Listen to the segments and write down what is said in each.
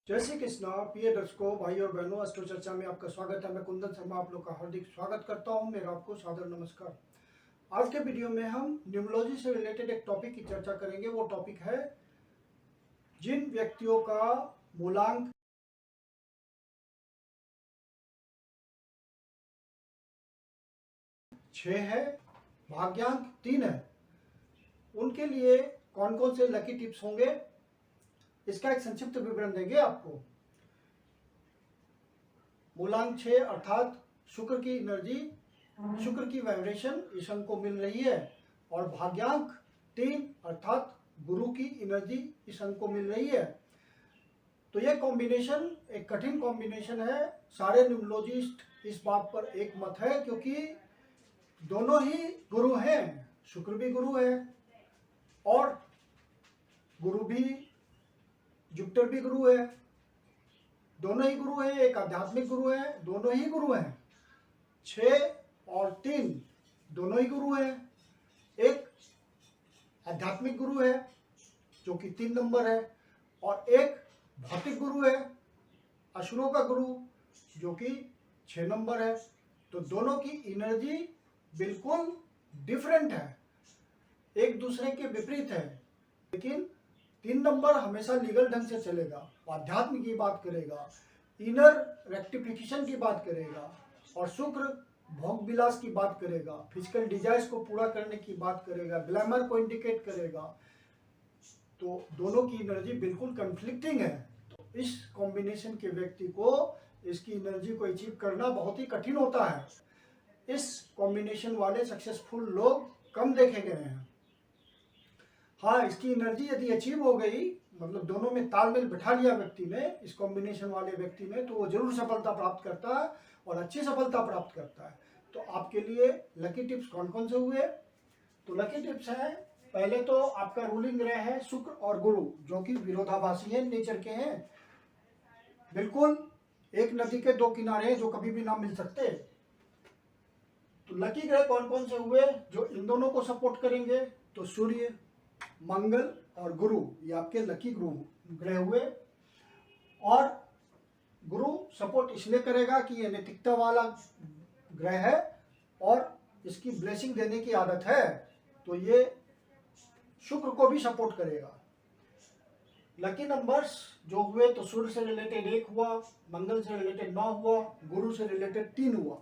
जय श्री कृष्णा। प्रिय दर्शकों, भाई और बहनों, अस्ट्रो चर्चा में आपका स्वागत है। मैं कुंदन शर्मा आप लोग का हार्दिक स्वागत करता हूं। मेरा आपको सादर नमस्कार। आज के वीडियो में हम न्यूमरोलॉजी से रिलेटेड एक टॉपिक की चर्चा करेंगे। वो टॉपिक है जिन व्यक्तियों का मूलांक 6 है, भाग्यांक 3 है, उनके लिए कौन कौन से लकी टिप्स होंगे, इसका एक संक्षिप्त विवरण देंगे आपको। मूलांक 6 अर्थात शुक्र की एनर्जी, शुक्र की वाइब्रेशन इस अंक को मिल रही है, और भाग्यांक 3 अर्थात गुरु की एनर्जी इस अंक को मिल रही है। तो यह कॉम्बिनेशन एक कठिन कॉम्बिनेशन है। सारे न्यूमरोलॉजिस्ट इस बात पर एक मत है, क्योंकि दोनों ही गुरु हैं। शुक्र भी गुरु है और गुरु भी, जुपिटर भी गुरु है। दोनों ही गुरु हैं, एक आध्यात्मिक गुरु है, दोनों ही गुरु हैं। 6 और 3 दोनों ही गुरु हैं। एक आध्यात्मिक गुरु है जो कि 3 नंबर है, और एक भौतिक गुरु है, असुरों का गुरु, जो कि 6 नंबर है। तो दोनों की एनर्जी बिल्कुल डिफरेंट है, एक दूसरे के विपरीत है। लेकिन 3 नंबर हमेशा लीगल ढंग से चलेगा, आध्यात्म की बात करेगा, इनर रेक्टिफिकेशन की बात करेगा, और शुक्र भोग विलास की बात करेगा, फिजिकल डिजायर्स को पूरा करने की बात करेगा, ग्लैमर को इंडिकेट करेगा। तो दोनों की एनर्जी बिल्कुल कन्फ्लिक्टिंग है। तो इस कॉम्बिनेशन के व्यक्ति को इसकी एनर्जी को अचीव करना बहुत ही कठिन होता है। इस कॉम्बिनेशन वाले सक्सेसफुल लोग कम देखे गए हैं। हाँ, इसकी एनर्जी यदि अचीव हो गई, मतलब दोनों में तालमेल बिठा लिया व्यक्ति ने, इस कॉम्बिनेशन वाले व्यक्ति ने, तो वो जरूर सफलता प्राप्त करता है और अच्छी सफलता प्राप्त करता है। तो आपके लिए लकी टिप्स कौन कौन से हुए? तो लकी टिप्स है, पहले तो आपका रूलिंग ग्रह है शुक्र और गुरु, जो कि विरोधाभासी है, नेचर के हैं। बिल्कुल एक नदी के 2 किनारे हैं जो कभी भी ना मिल सकते। तो लकी ग्रह कौन कौन से हुए जो इन दोनों को सपोर्ट करेंगे? तो सूर्य, मंगल और गुरु, ये आपके लकी ग्रह हुए। और गुरु सपोर्ट इसलिए करेगा कि ये नैतिकता वाला ग्रह है और इसकी ब्लेसिंग देने की आदत है, तो ये शुक्र को भी सपोर्ट करेगा। लकी नंबर्स जो हुए, तो सूर्य से रिलेटेड 1 हुआ, मंगल से रिलेटेड 9 हुआ, गुरु से रिलेटेड 3 हुआ।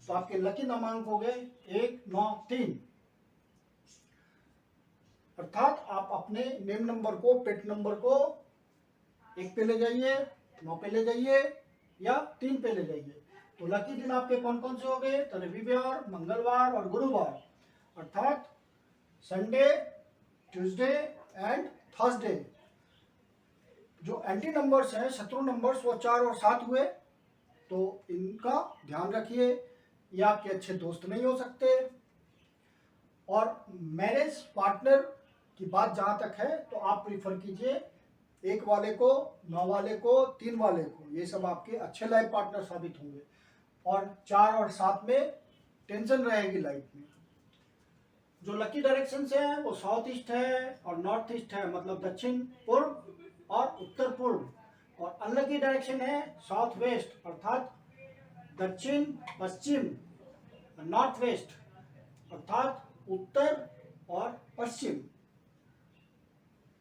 तो आपके लकी क्रमांक हो गए 1, 9, 3। अर्थात आप अपने नेम नंबर को, पेट नंबर को 1 पे ले जाइए, 9 पे ले जाइए, या 3 पे ले जाइए। तो लकी दिन आपके कौन कौन से हो गए? तो रविवार, मंगलवार और गुरुवार, अर्थात संडे, ट्यूसडे एंड थर्सडे। जो एंटी नंबर्स हैं, शत्रु नंबर्स, वो 4 और 7 हुए। तो इनका ध्यान रखिए, ये आपके अच्छे दोस्त नहीं हो सकते। और मैरिज पार्टनर की बात जहां तक है, तो आप प्रीफर कीजिए 1 वाले को, 9 वाले को, 3 वाले को। ये सब आपके अच्छे लाइफ पार्टनर साबित होंगे। और 4 और 7 में टेंशन रहेगी लाइफ में। जो लकी डायरेक्शन है वो साउथ ईस्ट है और नॉर्थ ईस्ट है, मतलब दक्षिण पूर्व और उत्तर पूर्व। और अनलकी डायरेक्शन है साउथ वेस्ट, अर्थात दक्षिण पश्चिम, नॉर्थ वेस्ट अर्थात उत्तर और पश्चिम।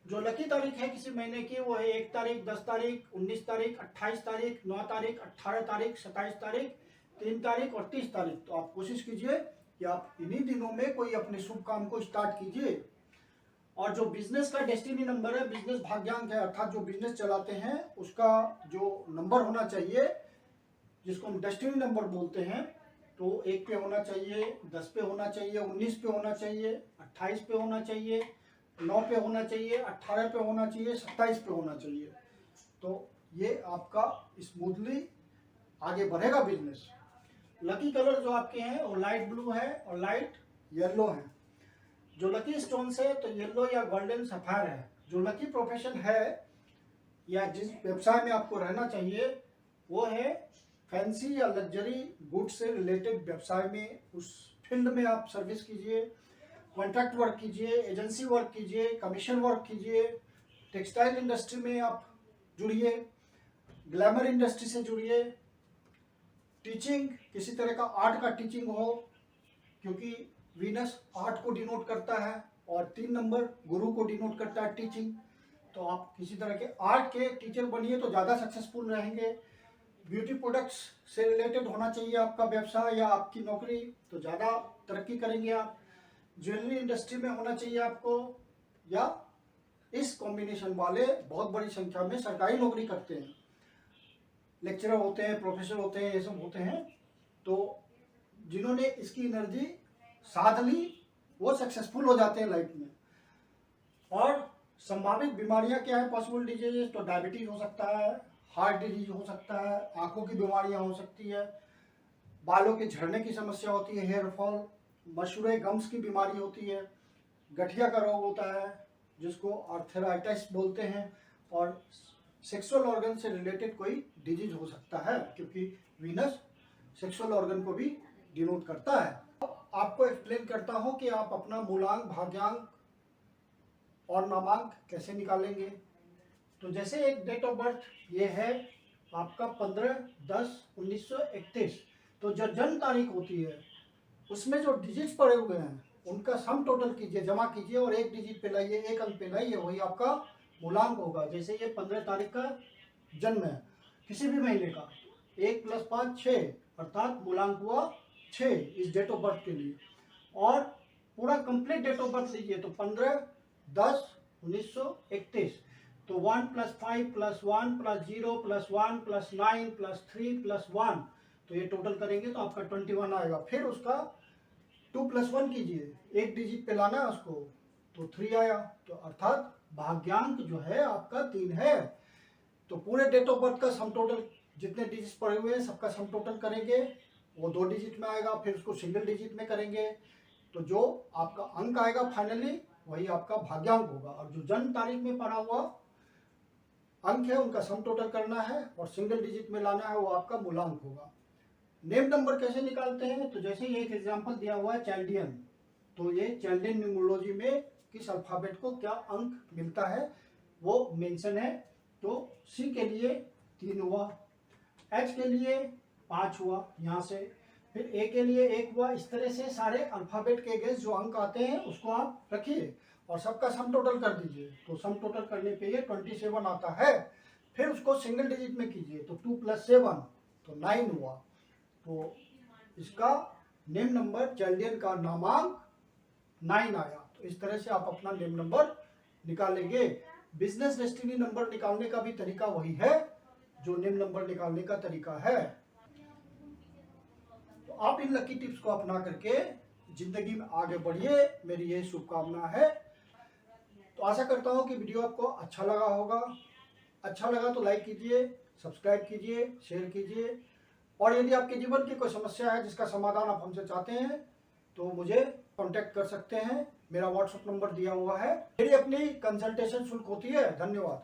जो लकी तारीख है किसी महीने की, वो है 1 तारीख, 10 तारीख, 19 तारीख, 28 तारीख, 9 तारीख, 18 तारीख, 27 तारीख, 3 तारीख और 30 तारीख। तो आप कोशिश कीजिए कि आप इन्हीं दिनों में कोई अपने शुभ काम को स्टार्ट कीजिए। और जो बिजनेस का डेस्टिनी नंबर है, बिजनेस भाग्यांक है, अर्थात जो बिजनेस चलाते हैं उसका जो नंबर होना चाहिए, जिसको हम डेस्टिनी नंबर बोलते हैं, तो 1 पे होना चाहिए, 10 पे होना चाहिए, 19 पे होना चाहिए, 28 पे होना चाहिए, 9 पे होना चाहिए, 18 पे होना चाहिए, 27 पे होना चाहिए। तो ये आपका स्मूथली आगे बढ़ेगा बिजनेस। लकी कलर जो आपके हैं वो लाइट ब्लू है और लाइट येलो है। जो लकी स्टोन्स है, तो येलो या गोल्डन सफायर है। जो लकी प्रोफेशन है या जिस व्यवसाय में आपको रहना चाहिए, वो है फैंसी या लग्जरी गुड्स से रिलेटेड व्यवसाय में। उस फील्ड में आप सर्विस कीजिए, कॉन्ट्रैक्ट वर्क कीजिए, एजेंसी वर्क कीजिए, कमीशन वर्क कीजिए, टेक्सटाइल इंडस्ट्री में आप जुड़िए। ग्लैमर इंडस्ट्री से जुड़िए, टीचिंग, किसी तरह का आर्ट का टीचिंग हो, क्योंकि वीनस आर्ट को डिनोट करता है और 3 नंबर गुरु को डिनोट करता है टीचिंग। तो आप किसी तरह के आर्ट के टीचर बनिए तो ज़्यादा सक्सेसफुल रहेंगे। ब्यूटी प्रोडक्ट्स से रिलेटेड होना चाहिए आपका व्यवसाय या आपकी नौकरी, तो ज़्यादा तरक्की करेंगे आप। ज्वेलरी इंडस्ट्री में होना चाहिए आपको, या इस कॉम्बिनेशन वाले बहुत बड़ी संख्या में सरकारी नौकरी करते हैं, लेक्चरर होते हैं, प्रोफेसर होते हैं, ये सब होते हैं। तो जिन्होंने इसकी एनर्जी साध ली वो सक्सेसफुल हो जाते हैं लाइफ में। और संभावित बीमारियां क्या है, पॉसिबल डिजीजेस, तो डायबिटीज हो सकता है, हार्ट डिजीज हो सकता है, आंखों की बीमारियां हो सकती है, बालों के झड़ने की समस्या होती है, हेयर फॉल, मशूरे गम्स की बीमारी होती है, गठिया का रोग होता है जिसको आर्थराइटिस बोलते हैं, और सेक्सुअल ऑर्गन से रिलेटेड कोई डिजीज हो सकता है, क्योंकि वीनस सेक्सुअल ऑर्गन को भी डिनोट करता है। आपको एक्सप्लेन करता हूं कि आप अपना मूलांक, भाग्यांक और नामांक कैसे निकालेंगे। तो जैसे एक डेट ऑफ बर्थ ये है आपका 15/10/1931, तो जो जन्म तारीख होती है उसमें जो डिजिट्स पड़े हुए हैं उनका सम टोटल कीजिए, जमा कीजिए और एक डिजिट पे लाइए, एक अंक पे लाइए, वही आपका मूलांक होगा। जैसे ये 15 तारीख का जन्म है किसी भी महीने का, 1 + 5 6, अर्थात मूलांक हुआ 6 इस डेट ऑफ बर्थ के लिए। और पूरा कंप्लीट डेट ऑफ बर्थ लीजिए तो 15/10/1931, तो 1 + 5 + 1 + 0 + 1 + 9 + 3 + 1, तो ये टोटल करेंगे तो आपका 21 आएगा। फिर उसका 2 + 1 कीजिए, एक डिजिट पे लाना है उसको, तो 3 आया। तो अर्थात भाग्यांक जो है आपका 3 है। तो पूरे डेट ऑफ बर्थ का सम टोटल, जितने डिजिट्स पड़े हुए हैं सबका सम टोटल करेंगे, वो 2 डिजिट में आएगा, फिर उसको सिंगल डिजिट में करेंगे, तो जो आपका अंक आएगा फाइनली वही आपका भाग्यांक होगा। और जो जन्म तारीख में पड़ा हुआ अंक है उनका सम टोटल करना है और सिंगल डिजिट में लाना है, वो आपका मूलांक होगा। नेम नंबर कैसे निकालते हैं, तो जैसे ये एक एग्जांपल दिया हुआ है चाइल्डियन, तो ये चाइल्डियन न्यूमरोलॉजी में किस अल्फाबेट को क्या अंक मिलता है वो मेंशन है। तो सी के लिए 3 हुआ, एच के लिए 5 हुआ यहाँ से, फिर ए के लिए 1 हुआ। इस तरह से सारे अल्फाबेट के अगेंस्ट जो अंक आते हैं उसको आप रखिए और सबका सम टोटल कर दीजिए। तो सम टोटल करने पे ये 27 आता है। फिर उसको सिंगल डिजिट में कीजिए तो 2 + 7 तो 9 हुआ। तो इसका नेम नंबर चाइल्डियन का नामांक 9 आया। तो इस तरह से आप अपना नेम नंबर निकालेंगे। बिजनेस डेस्टिनी नंबर निकालने का भी तरीका वही है जो नेम नंबर निकालने का तरीका है। तो आप इन लकी टिप्स को अपना करके जिंदगी में आगे बढ़िए, मेरी यही शुभकामना है। तो आशा करता हूँ कि वीडियो आपको अच्छा लगा होगा। अच्छा लगा तो लाइक कीजिए, सब्सक्राइब कीजिए, शेयर कीजिए, और यदि आपके जीवन की कोई समस्या है जिसका समाधान आप हमसे चाहते हैं तो मुझे कांटेक्ट कर सकते हैं। मेरा व्हाट्सएप नंबर दिया हुआ है। मेरी अपनी कंसल्टेशन शुल्क होती है। धन्यवाद।